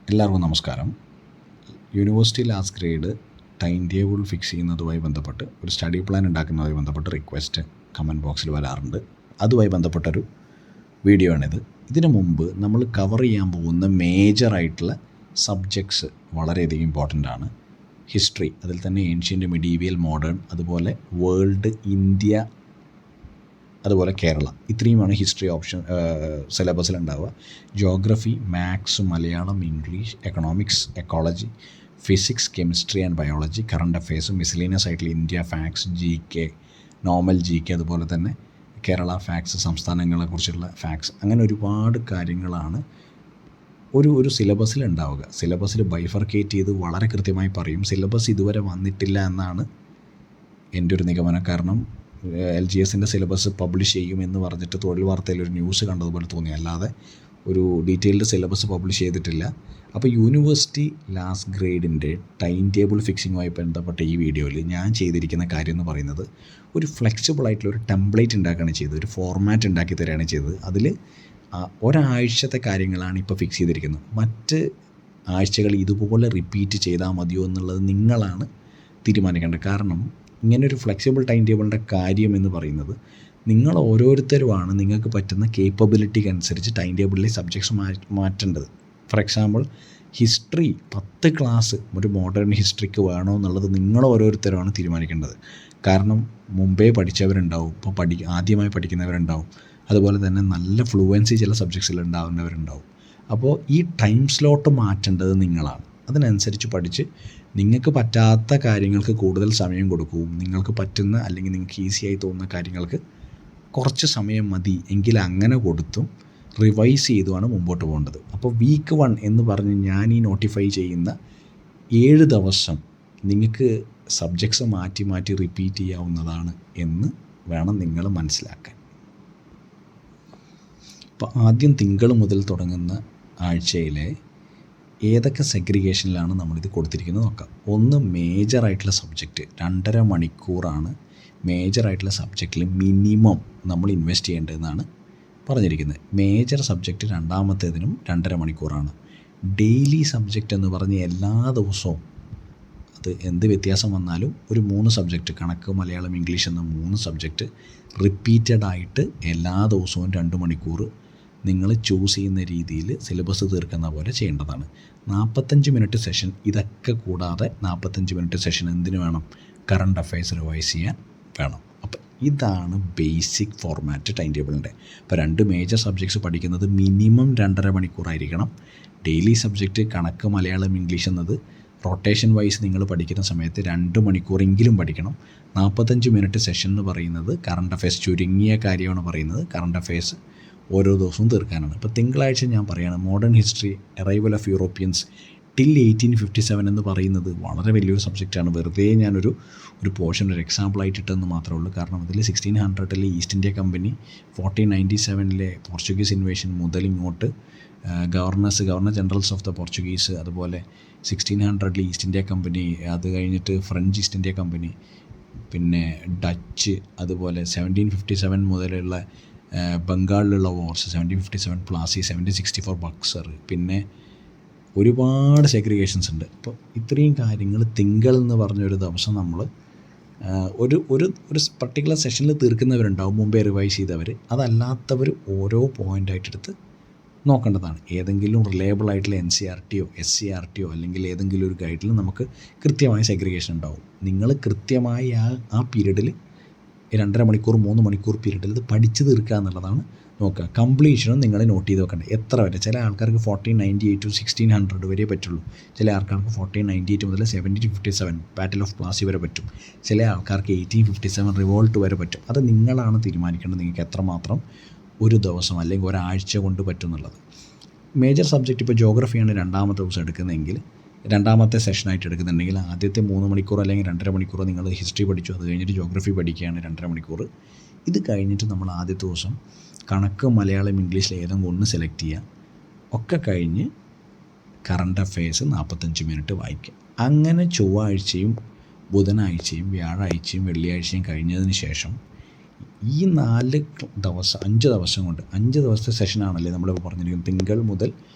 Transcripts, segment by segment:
എല്ലാവർക്കും നമസ്കാരം. University last grade time table fix ചെയ്യുന്നതുമായി ബന്ധപ്പെട്ട് ഒരു സ്റ്റഡി പ്ലാൻ ഉണ്ടാക്കുന്നതുമായി ബന്ധപ്പെട്ട് റിക്വസ്റ്റ് കമൻറ്റ് ബോക്സിൽ വരാറുണ്ട്. അതുമായി ബന്ധപ്പെട്ടൊരു വീഡിയോ ആണിത്. ഇതിനു മുമ്പ് നമ്മൾ കവർ ചെയ്യാൻ പോകുന്ന മേജറായിട്ടുള്ള സബ്ജക്ട്സ് വളരെയധികം ഇമ്പോർട്ടൻ്റ് ആണ്. ഹിസ്റ്ററി, അതിൽ തന്നെ ഏൻഷ്യൻ്റ്, മിഡീവിയൽ, മോഡേൺ, അതുപോലെ വേൾഡ്, ഇന്ത്യ, അതുപോലെ കേരള. ഇത്രയുമാണ് ഹിസ്റ്ററി ഓപ്ഷൻ സിലബസിലുണ്ടാവുക. Geography, maths, Malayalam, English, economics, ecology, physics, chemistry and biology, current affairs, miscellaneous ആയിട്ടുള്ള India facts, GK, normal GK, അതുപോലെ തന്നെ കേരള ഫാക്ട്സ്, സംസ്ഥാനങ്ങളെക്കുറിച്ചുള്ള ഫാക്ട്സ്. അങ്ങനെ ഒരുപാട് കാര്യങ്ങളാണ് ഒരു സിലബസിൽ ഉണ്ടാവുക. സിലബസിൽ ബൈഫർക്കേറ്റ് ചെയ്ത് വളരെ കൃത്യമായി പറയും. സിലബസ് ഇതുവരെ വന്നിട്ടില്ല എന്നാണ് എൻ്റെ ഒരു നിഗമനം. കാരണം LGSൻ്റെ സിലബസ് പബ്ലിഷ് ചെയ്യുമെന്ന് പറഞ്ഞിട്ട് തൊഴിൽ വാർത്തയിൽ ഒരു ന്യൂസ് കണ്ടതുപോലെ തോന്നി, അല്ലാതെ ഒരു ഡീറ്റെയിൽഡ് സിലബസ് പബ്ലിഷ് ചെയ്തിട്ടില്ല. അപ്പോൾ യൂണിവേഴ്സിറ്റി ലാസ്റ്റ് ഗ്രേഡിൻ്റെ ടൈം ടേബിൾ ഫിക്സിങ്ങുമായി ബന്ധപ്പെട്ട ഈ വീഡിയോയിൽ ഞാൻ ചെയ്തിരിക്കുന്ന കാര്യം എന്ന് പറയുന്നത് ഒരു ഫ്ലെക്സിബിൾ ആയിട്ടുള്ള ഒരു ടെംപ്ലേറ്റ് ഉണ്ടാക്കുകയാണ് ചെയ്തത്, ഒരു ഫോർമാറ്റ് ഉണ്ടാക്കി തരികയാണ് ചെയ്തത്. അതിൽ ഒരാഴ്ചത്തെ കാര്യങ്ങളാണ് ഇപ്പോൾ ഫിക്സ് ചെയ്തിരിക്കുന്നത്. മറ്റ് ആഴ്ചകൾ ഇതുപോലെ റിപ്പീറ്റ് ചെയ്താൽ മതിയോ എന്നുള്ളത് നിങ്ങളാണ് തീരുമാനിക്കേണ്ടത്. കാരണം ഇങ്ങനൊരു ഫ്ലെക്സിബിൾ ടൈം ടേബിളിൻ്റെ കാര്യം എന്ന് പറയുന്നത് നിങ്ങൾ ഓരോരുത്തരുമാണ് നിങ്ങൾക്ക് പറ്റുന്ന കേപ്പബിലിറ്റിക്ക് അനുസരിച്ച് ടൈം ടേബിളിലെ സബ്ജക്ട്സ് മാറ്റേണ്ടത്. ഫോർ എക്സാമ്പിൾ, ഹിസ്റ്ററി 10 ക്ലാസ് ഒരു മോഡേൺ ഹിസ്റ്ററിക്ക് വേണോ എന്നുള്ളത് നിങ്ങൾ ഓരോരുത്തരുമാണ് തീരുമാനിക്കേണ്ടത്. കാരണം മുമ്പേ പഠിച്ചവരുണ്ടാവും, ഇപ്പോൾ ആദ്യമായി പഠിക്കുന്നവരുണ്ടാവും, അതുപോലെ തന്നെ നല്ല ഫ്ലുവൻസി ചില സബ്ജക്ട്സിൽ ഉണ്ടാവുന്നവരുണ്ടാവും. അപ്പോൾ ഈ ടൈം സ്ലോട്ട് മാറ്റേണ്ടത് നിങ്ങളാണ്. അതിനനുസരിച്ച് പഠിച്ച് നിങ്ങൾക്ക് പറ്റാത്ത കാര്യങ്ങൾക്ക് കൂടുതൽ സമയം കൊടുക്കുകയും നിങ്ങൾക്ക് പറ്റുന്ന അല്ലെങ്കിൽ നിങ്ങൾക്ക് ഈസിയായി തോന്നുന്ന കാര്യങ്ങൾക്ക് കുറച്ച് സമയം മതി എങ്കിൽ അങ്ങനെ കൊടുത്തും റിവൈസ് ചെയ്തുമാണ് മുമ്പോട്ട് പോകേണ്ടത്. അപ്പോൾ വീക്ക് 1 എന്ന് പറഞ്ഞ് ഞാൻ ഈ നോട്ടിഫൈ ചെയ്യുന്ന 7 ദിവസം നിങ്ങൾക്ക് സബ്ജക്ട്സ് മാറ്റി മാറ്റി റിപ്പീറ്റ് ചെയ്യാവുന്നതാണ് എന്ന് വേണം നിങ്ങൾ മനസ്സിലാക്കാൻ. അപ്പോൾ ആദ്യം തിങ്കൾ മുതൽ തുടങ്ങുന്ന ആഴ്ചയിലെ ഏതൊക്കെ സെഗ്രിഗേഷനിലാണ് നമ്മളിത് കൊടുത്തിരിക്കുന്നത് നോക്കാം. ഒന്ന്, മേജറായിട്ടുള്ള സബ്ജക്റ്റ് 2.5 മണിക്കൂറാണ് മേജറായിട്ടുള്ള സബ്ജക്റ്റിൽ മിനിമം നമ്മൾ ഇൻവെസ്റ്റ് ചെയ്യേണ്ടതെന്നാണ് പറഞ്ഞിരിക്കുന്നത്. മേജർ സബ്ജക്റ്റ് രണ്ടാമത്തേതിനും 2.5 മണിക്കൂറാണ്. ഡെയിലി സബ്ജക്റ്റ് എന്ന് പറഞ്ഞ് എല്ലാ ദിവസവും അത് എന്ത് വ്യത്യാസം വന്നാലും ഒരു 3 സബ്ജക്റ്റ്, കണക്ക്, മലയാളം, ഇംഗ്ലീഷ് എന്ന 3 സബ്ജക്റ്റ് റിപ്പീറ്റഡായിട്ട് എല്ലാ ദിവസവും 2 മണിക്കൂർ നിങ്ങൾ ചൂസ് ചെയ്യുന്ന രീതിയിൽ സിലബസ് തീർക്കുന്ന പോലെ ചെയ്യേണ്ടതാണ്. 45 മിനിറ്റ് സെഷൻ. ഇതൊക്കെ കൂടാതെ 45 മിനിറ്റ് സെഷൻ എന്തിനു വേണം? കറണ്ട് അഫെയർസ് റിവൈസ് ചെയ്യാൻ വേണം. അപ്പോൾ ഇതാണ് ബേസിക് ഫോർമാറ്റ് ടൈം ടേബിളിൻ്റെ. അപ്പോൾ 2 മേജർ സബ്ജക്ട്സ് പഠിക്കുന്നത് മിനിമം 2.5 മണിക്കൂറായിരിക്കണം. ഡെയിലി സബ്ജക്റ്റ് കണക്ക്, മലയാളം, ഇംഗ്ലീഷ് എന്നത് റൊട്ടേഷൻ വൈസ് നിങ്ങൾ പഠിക്കുന്ന സമയത്ത് 2 മണിക്കൂറെങ്കിലും പഠിക്കണം. 45 മിനിറ്റ് സെഷൻ എന്ന് പറയുന്നത് കറണ്ട് അഫെയർസ്, ചുരുങ്ങിയ കാര്യമാണ് പറയുന്നത്, കറണ്ട് അഫെയർസ് ഓരോ ദിവസവും തീർക്കാനാണ്. ഇപ്പോൾ തിങ്കളാഴ്ച ഞാൻ പറയുകയാണ് modern history, arrival of Europeans till 1857 എന്ന് പറയുന്നത് വളരെ വലിയൊരു സബ്ജക്റ്റാണ്. വെറുതെ ഞാനൊരു പോർഷൻ ഒരു എക്സാമ്പിളായിട്ടിട്ടെന്ന് മാത്രമേ ഉള്ളൂ. കാരണം അതിൽ 1600 East India Company, 1497 Portuguese invasion മുതൽ ഇങ്ങോട്ട് governor generals of the Portuguese, അതുപോലെ 1600 ഈസ്റ്റ് ഇന്ത്യ കമ്പനി, അത് കഴിഞ്ഞിട്ട് ഫ്രഞ്ച് ഈസ്റ്റ് ഇന്ത്യ കമ്പനി, പിന്നെ ഡച്ച്, അതുപോലെ 1757 മുതലുള്ള ബംഗാളിലുള്ള വാർസ്, 1757 പ്ലാസി, 1764 ബക്സർ, പിന്നെ ഒരുപാട് സെഗ്രിഗേഷൻസ് ഉണ്ട്. അപ്പോൾ ഇത്രയും കാര്യങ്ങൾ തിങ്കൾ എന്ന് പറഞ്ഞൊരു ദിവസം നമ്മൾ ഒരു പർട്ടിക്കുലർ സെഷനിൽ തീർക്കുന്നവരുണ്ടാവും, മുമ്പേ റിവൈസ് ചെയ്തവർ. അതല്ലാത്തവർ ഓരോ പോയിൻ്റായിട്ടെടുത്ത് നോക്കേണ്ടതാണ്. ഏതെങ്കിലും റിലയബിൾ ആയിട്ടുള്ള NCERTയോ SCERTയോ അല്ലെങ്കിൽ ഏതെങ്കിലും ഒരു ഗൈഡിൽ നമുക്ക് കൃത്യമായ സെഗ്രിഗേഷൻ ഉണ്ടാവും. നിങ്ങൾ കൃത്യമായി ആ പീരീഡിൽ 2.5 മണിക്കൂർ 3 മണിക്കൂർ പീരീഡിൽ ഇത് പഠിച്ച് തീർക്കുക എന്നുള്ളതാണ് നോക്കുക. കംപ്ലീഷനും നിങ്ങൾ നോട്ട് ചെയ്ത് വെക്കേണ്ടത്. എത്ര വരെ? ചില ആൾക്കാർക്ക് 1498 to 1600 വരെ പറ്റുള്ളൂ. ചില ആൾക്കാർക്ക് 1498 മുതൽ 1757 ബാറ്റിൽ ഓഫ് പ്ലാസി വരെ പറ്റും. ചില ആൾക്കാർക്ക് 1857 റിവോൾട്ട് വരെ പറ്റും. അത് നിങ്ങളാണ് തീരുമാനിക്കേണ്ടത്, നിങ്ങൾക്ക് എത്രമാത്രം ഒരു ദിവസം അല്ലെങ്കിൽ ഒരാഴ്ച കൊണ്ട് പറ്റും എന്നുള്ളത്. മേജർ സബ്ജക്റ്റ് ഇപ്പോൾ ജോഗ്രഫിയാണ് 2ാമത്തെ ദിവസം എടുക്കുന്നതെങ്കിൽ, 2ാമത്തെ സെഷനായിട്ട് എടുക്കുന്നുണ്ടെങ്കിൽ ആദ്യത്തെ 3 മണിക്കൂർ അല്ലെങ്കിൽ 2.5 മണിക്കൂർ നിങ്ങൾ ഹിസ്റ്ററി പഠിച്ചു, അത് കഴിഞ്ഞിട്ട് ജോഗ്രഫി പഠിക്കുകയാണ് 2.5 മണിക്കൂർ. ഇത് കഴിഞ്ഞിട്ട് നമ്മൾ ആദ്യത്തെ ദിവസം കണക്ക്, മലയാളം, ഇംഗ്ലീഷിൽ ഏതെങ്കിലും ഒന്ന് സെലക്ട് ചെയ്യുക. ഒക്കെ കഴിഞ്ഞ് കറണ്ട് അഫെയർസ് 45 മിനിറ്റ് വായിക്കുക. അങ്ങനെ ചൊവ്വാഴ്ചയും ബുധനാഴ്ചയും വ്യാഴാഴ്ചയും വെള്ളിയാഴ്ചയും കഴിഞ്ഞതിന് ശേഷം ഈ 4 ദിവസം 5 ദിവസം കൊണ്ട് 5 ദിവസത്തെ സെഷനാണല്ലേ നമ്മളിപ്പോൾ പറഞ്ഞിരിക്കുന്നത്. തിങ്കൾ മുതൽ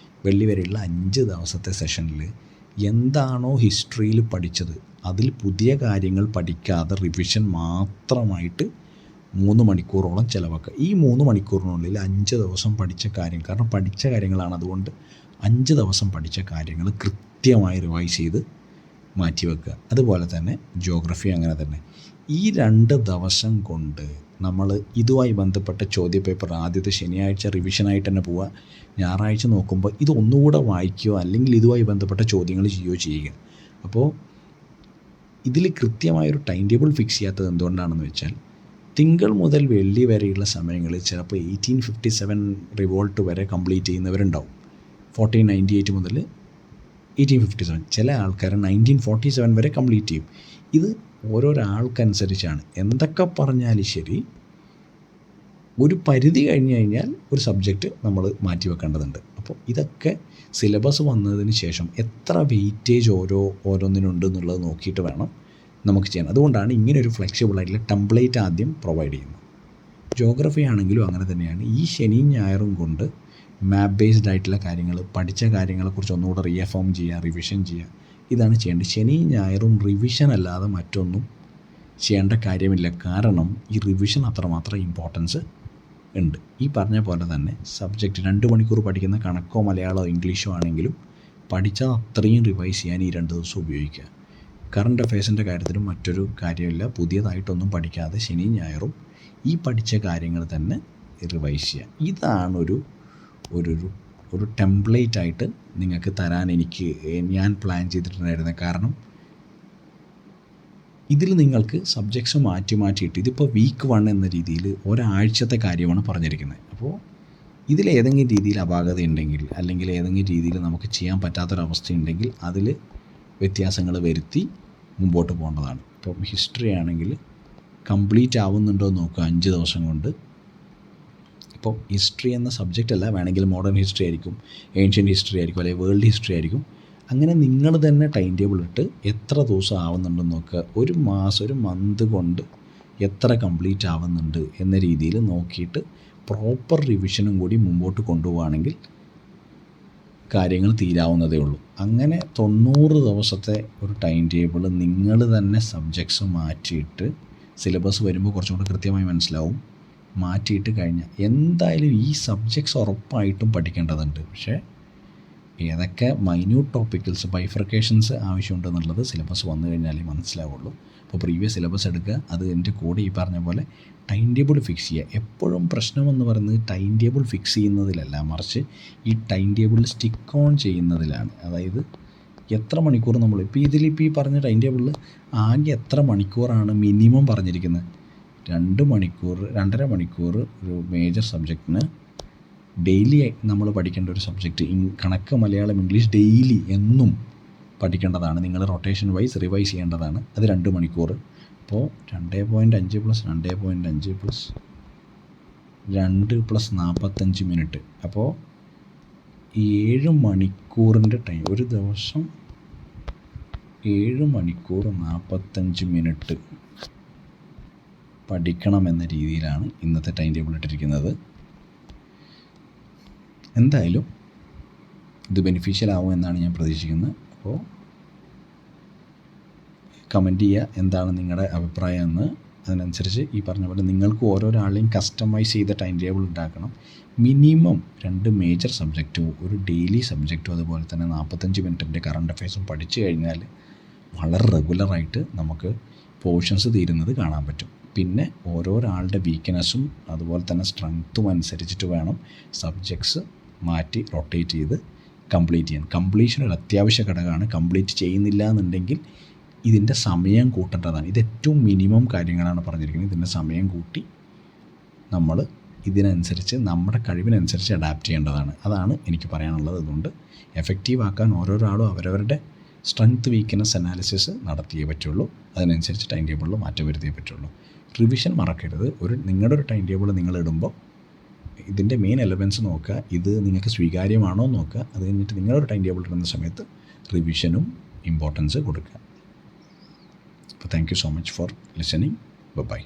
വെള്ളി വരെയുള്ള 5 ദിവസത്തെ സെഷനിൽ എന്താണോ ഹിസ്റ്ററിയിൽ പഠിച്ചത് അതിൽ പുതിയ കാര്യങ്ങൾ പഠിക്കാതെ റിവിഷൻ മാത്രമായിട്ട് 3 മണിക്കൂറോളം ചിലവാക്കുക. ഈ 3 മണിക്കൂറിനുള്ളിൽ 5 ദിവസം പഠിച്ച കാര്യം, കാരണം പഠിച്ച കാര്യങ്ങളാണ്, അതുകൊണ്ട് 5 ദിവസം പഠിച്ച കാര്യങ്ങൾ കൃത്യമായി റിവൈസ് ചെയ്ത് മാറ്റിവെക്കുക. അതുപോലെ തന്നെ ജോഗ്രഫി അങ്ങനെ തന്നെ. ഈ 2 ദിവസം കൊണ്ട് നമ്മൾ ഇതുമായി ബന്ധപ്പെട്ട ചോദ്യപേപ്പർ ആദ്യത്തെ ശനിയാഴ്ച റിവിഷനായിട്ട് തന്നെ പോവുക. ഞായറാഴ്ച നോക്കുമ്പോൾ ഇത് ഒന്നുകൂടെ വായിക്കുകയോ അല്ലെങ്കിൽ ഇതുമായി ബന്ധപ്പെട്ട ചോദ്യങ്ങൾ ചെയ്യുകയോ ചെയ്യുക. അപ്പോൾ ഇതിൽ കൃത്യമായൊരു ടൈം ടേബിൾ ഫിക്സ് ചെയ്യാത്തത് എന്തുകൊണ്ടാണെന്ന് വെച്ചാൽ, തിങ്കൾ മുതൽ വെള്ളി വരെയുള്ള സമയങ്ങളിൽ ചിലപ്പോൾ 1857 റിവോൾട്ട് വരെ കംപ്ലീറ്റ് ചെയ്യുന്നവരുണ്ടാവും. 1498 മുതൽ 1857, ചില ആൾക്കാർ 1947 വരെ കംപ്ലീറ്റ് ചെയ്യും. ഇത് ഓരോരാൾക്കനുസരിച്ചാണ്. എന്തൊക്കെ പറഞ്ഞാലും ശരി, ഒരു പരിധി കഴിഞ്ഞ് കഴിഞ്ഞാൽ ഒരു സബ്ജക്റ്റ് നമ്മൾ മാറ്റി വെക്കേണ്ടതുണ്ട്. അപ്പോൾ ഇതൊക്കെ സിലബസ് വന്നതിന് ശേഷം എത്ര വെയിറ്റേജ് ഓരോന്നിനുണ്ട് എന്നുള്ളത് നോക്കിയിട്ട് വേണം നമുക്ക് ചെയ്യാൻ. അതുകൊണ്ടാണ് ഇങ്ങനൊരു ഫ്ലെക്സിബിൾ ആയിട്ടുള്ള ടെംപ്ലേറ്റ് ആദ്യം പ്രൊവൈഡ് ചെയ്യുന്നത്. ജോഗ്രഫി ആണെങ്കിലും അങ്ങനെ തന്നെയാണ്. ഈ ശനിയും ഞായറും കൊണ്ട് മാപ്പ് ബേസ്ഡ് ആയിട്ടുള്ള കാര്യങ്ങൾ, പഠിച്ച കാര്യങ്ങളെക്കുറിച്ച് ഒന്നുകൂടെ റീഅഫോം ചെയ്യുക, റിവിഷൻ ചെയ്യുക, ഇതാണ് ചെയ്യേണ്ടത്. ശനിയും ഞായറും റിവിഷൻ അല്ലാതെ മറ്റൊന്നും ചെയ്യേണ്ട കാര്യമില്ല. കാരണം ഈ റിവിഷൻ അത്രമാത്രം ഇമ്പോർട്ടൻസ് ഉണ്ട്. ഈ പറഞ്ഞ പോലെ തന്നെ സബ്ജക്റ്റ് 2 മണിക്കൂർ പഠിക്കുന്ന കണക്കോ മലയാളമോ ഇംഗ്ലീഷോ ആണെങ്കിലും പഠിച്ചാൽ അത്രയും റിവൈസ് ചെയ്യാൻ ഈ 2 ദിവസം ഉപയോഗിക്കുക. കറണ്ട് അഫയേഴ്സിൻ്റെ കാര്യത്തിലും മറ്റൊരു കാര്യമില്ല. പുതിയതായിട്ടൊന്നും പഠിക്കാതെ ശനിയും ഞായറും ഈ പഠിച്ച കാര്യങ്ങൾ തന്നെ റിവൈസ് ചെയ്യുക. ഇതാണ് ഒരു ടെംപ്ലേറ്റ് ആയിട്ട് നിങ്ങൾക്ക് തരാൻ ഞാൻ പ്ലാൻ ചെയ്തിട്ടുണ്ടായിരുന്നത്. കാരണം ഇതിൽ നിങ്ങൾക്ക് സബ്ജക്ട്സ് മാറ്റിയിട്ട് ഇതിപ്പോൾ വീക്ക് 1 എന്ന രീതിയിൽ ഒരാഴ്ചത്തെ കാര്യമാണ് പറഞ്ഞിരിക്കുന്നത്. അപ്പോൾ ഇതിലേതെങ്കിലും രീതിയിൽ അപാകത ഉണ്ടെങ്കിൽ അല്ലെങ്കിൽ ഏതെങ്കിലും രീതിയിൽ നമുക്ക് ചെയ്യാൻ പറ്റാത്തൊരവസ്ഥയുണ്ടെങ്കിൽ അതിൽ വ്യത്യാസങ്ങൾ വരുത്തി മുമ്പോട്ട് പോകേണ്ടതാണ്. ഇപ്പം ഹിസ്റ്ററി ആണെങ്കിൽ കംപ്ലീറ്റ് ആവുന്നുണ്ടോ എന്ന് നോക്കുക 5 ദിവസം കൊണ്ട്. ഇപ്പോൾ ഹിസ്റ്ററി എന്ന സബ്ജക്റ്റ് അല്ല, വേണമെങ്കിൽ മോഡേൺ ഹിസ്റ്ററി ആയിരിക്കും, ഏൻഷ്യൻ്റ് ഹിസ്റ്ററി ആയിരിക്കും, അല്ലെങ്കിൽ വേൾഡ് ഹിസ്റ്ററി ആയിരിക്കും. അങ്ങനെ നിങ്ങൾ തന്നെ ടൈം ടേബിൾ ഇട്ട് എത്ര ദിവസം ആവുന്നുണ്ടെന്ന് നോക്കുക. ഒരു മന്ത് കൊണ്ട് എത്ര കംപ്ലീറ്റ് ആവുന്നുണ്ട് എന്ന രീതിയിൽ നോക്കിയിട്ട് പ്രോപ്പർ റിവിഷനും കൂടി മുമ്പോട്ട് കൊണ്ടുപോവുകയാണെങ്കിൽ കാര്യങ്ങൾ തീരാവുന്നതേ ഉള്ളൂ. അങ്ങനെ 90 ദിവസത്തെ ഒരു ടൈം ടേബിൾ നിങ്ങൾ തന്നെ സബ്ജക്ട്സ് മാറ്റിയിട്ട്, സിലബസ് വരുമ്പോൾ കുറച്ചും കൂടി കൃത്യമായി മനസ്സിലാവും, മാറ്റിയിട്ട് കഴിഞ്ഞാൽ എന്തായാലും ഈ സബ്ജക്ട്സ് ഉറപ്പായിട്ടും പഠിക്കേണ്ടതുണ്ട്. പക്ഷേ ഏതൊക്കെ മൈന്യൂട്ട് ടോപ്പിക്കൽസ്, ബൈഫർക്കേഷൻസ് ആവശ്യമുണ്ടെന്നുള്ളത് സിലബസ് വന്നു കഴിഞ്ഞാലേ മനസ്സിലാവുള്ളൂ. അപ്പോൾ പ്രീവിയസ് സിലബസ് എടുക്കുക, അത് എൻ്റെ കൂടെ ഈ പറഞ്ഞ പോലെ ടൈം ടേബിൾ ഫിക്സ് ചെയ്യുക. എപ്പോഴും പ്രശ്നമെന്ന് പറയുന്നത് ടൈം ടേബിൾ ഫിക്സ് ചെയ്യുന്നതിലല്ല, മറിച്ച് ഈ ടൈം ടേബിളിൽ സ്റ്റിക്ക് ഓൺ ചെയ്യുന്നതിലാണ്. അതായത് എത്ര മണിക്കൂർ ഇപ്പോൾ ഈ പറഞ്ഞ ടൈം ടേബിളിൽ ആകെ എത്ര മണിക്കൂറാണ് മിനിമം പറഞ്ഞിരിക്കുന്നത്? 2 മണിക്കൂർ 2.5 മണിക്കൂർ ഒരു മേജർ സബ്ജക്റ്റിന് ഡെയിലി നമ്മൾ പഠിക്കേണ്ട ഒരു സബ്ജക്റ്റ്. കണക്ക്, മലയാളം, ഇംഗ്ലീഷ് ഡെയിലി എന്നും പഠിക്കേണ്ടതാണ്. നിങ്ങൾ റൊട്ടേഷൻ വൈസ് റിവൈസ് ചെയ്യേണ്ടതാണ്. അത് 2 മണിക്കൂർ. അപ്പോൾ 2.5 + 2.5 + 2 + 45 മിനിറ്റ്. അപ്പോൾ 7 മണിക്കൂറിൻ്റെ ടൈം, ഒരു ദിവസം 7 മണിക്കൂർ 45 മിനിറ്റ് പഠിക്കണമെന്ന രീതിയിലാണ് ഇന്നത്തെ ടൈം ടേബിൾ ഇട്ടിരിക്കുന്നത്. എന്തായാലും ഇത് ബെനിഫിഷ്യൽ ആവും എന്നാണ് ഞാൻ പ്രതീക്ഷിക്കുന്നത്. അപ്പോൾ കമൻറ്റ് ചെയ്യുക എന്താണ് നിങ്ങളുടെ അഭിപ്രായം എന്ന്. അതിനനുസരിച്ച് ഈ പറഞ്ഞ പോലെ നിങ്ങൾക്ക് ഓരോരാളെയും കസ്റ്റമൈസ് ചെയ്ത ടൈം ടേബിൾ ഉണ്ടാക്കണം. മിനിമം 2 മേജർ സബ്ജക്റ്റും ഒരു ഡെയിലി സബ്ജക്റ്റും അതുപോലെ തന്നെ 45 മിനിറ്റിൻ്റെ കറണ്ട് അഫയേഴ്സും പഠിച്ചു കഴിഞ്ഞാൽ വളരെ റെഗുലറായിട്ട് നമുക്ക് പോർഷൻസ് തീരുന്നത് കാണാൻ പറ്റും. പിന്നെ ഓരോരാളുടെ വീക്ക്നെസ്സും അതുപോലെ തന്നെ സ്ട്രെങ്ത്തും അനുസരിച്ചിട്ട് വേണം സബ്ജക്ട്സ് മാറ്റി റൊട്ടേറ്റ് ചെയ്ത് കംപ്ലീറ്റ് ചെയ്യാൻ. കംപ്ലീഷൻ ഒരു അത്യാവശ്യ ഘടകമാണ്. കംപ്ലീറ്റ് ചെയ്യുന്നില്ല എന്നുണ്ടെങ്കിൽ ഇതിൻ്റെ സമയം കൂട്ടേണ്ടതാണ്. ഇത് ഏറ്റവും മിനിമം കാര്യങ്ങളാണ് പറഞ്ഞിരിക്കുന്നത്. ഇതിൻ്റെ സമയം കൂട്ടി നമ്മൾ ഇതിനനുസരിച്ച് നമ്മുടെ കഴിവിനനുസരിച്ച് അഡാപ്റ്റ് ചെയ്യേണ്ടതാണ്. അതാണ് എനിക്ക് പറയാനുള്ളത്. അതുകൊണ്ട് എഫക്റ്റീവ് ആക്കാൻ ഓരോരാളും അവരവരുടെ സ്ട്രെങ്ത്ത് വീക്ക്നെസ് അനാലിസിസ് നടത്തിയേ പറ്റുള്ളൂ. അതിനനുസരിച്ച് ടൈം ടേബിളിൽ മാറ്റം വരുത്തിയേ പറ്റുള്ളൂ. റിവിഷൻ മറക്കരുത്. നിങ്ങളുടെ ഒരു ടൈം ടേബിൾ നിങ്ങൾ ഇടുമ്പോൾ ഇതിൻ്റെ മെയിൻ എലമെൻറ്റ്സ് നോക്കുക. ഇത് നിങ്ങൾക്ക് സ്വീകാര്യമാണോ നോക്കുക. അത് കഴിഞ്ഞിട്ട് നിങ്ങളൊരു ടൈം ടേബിൾ ഇടുന്ന സമയത്ത് റിവിഷനും ഇമ്പോർട്ടൻസ് കൊടുക്കുക. അപ്പോൾ thank you so much for listening. By.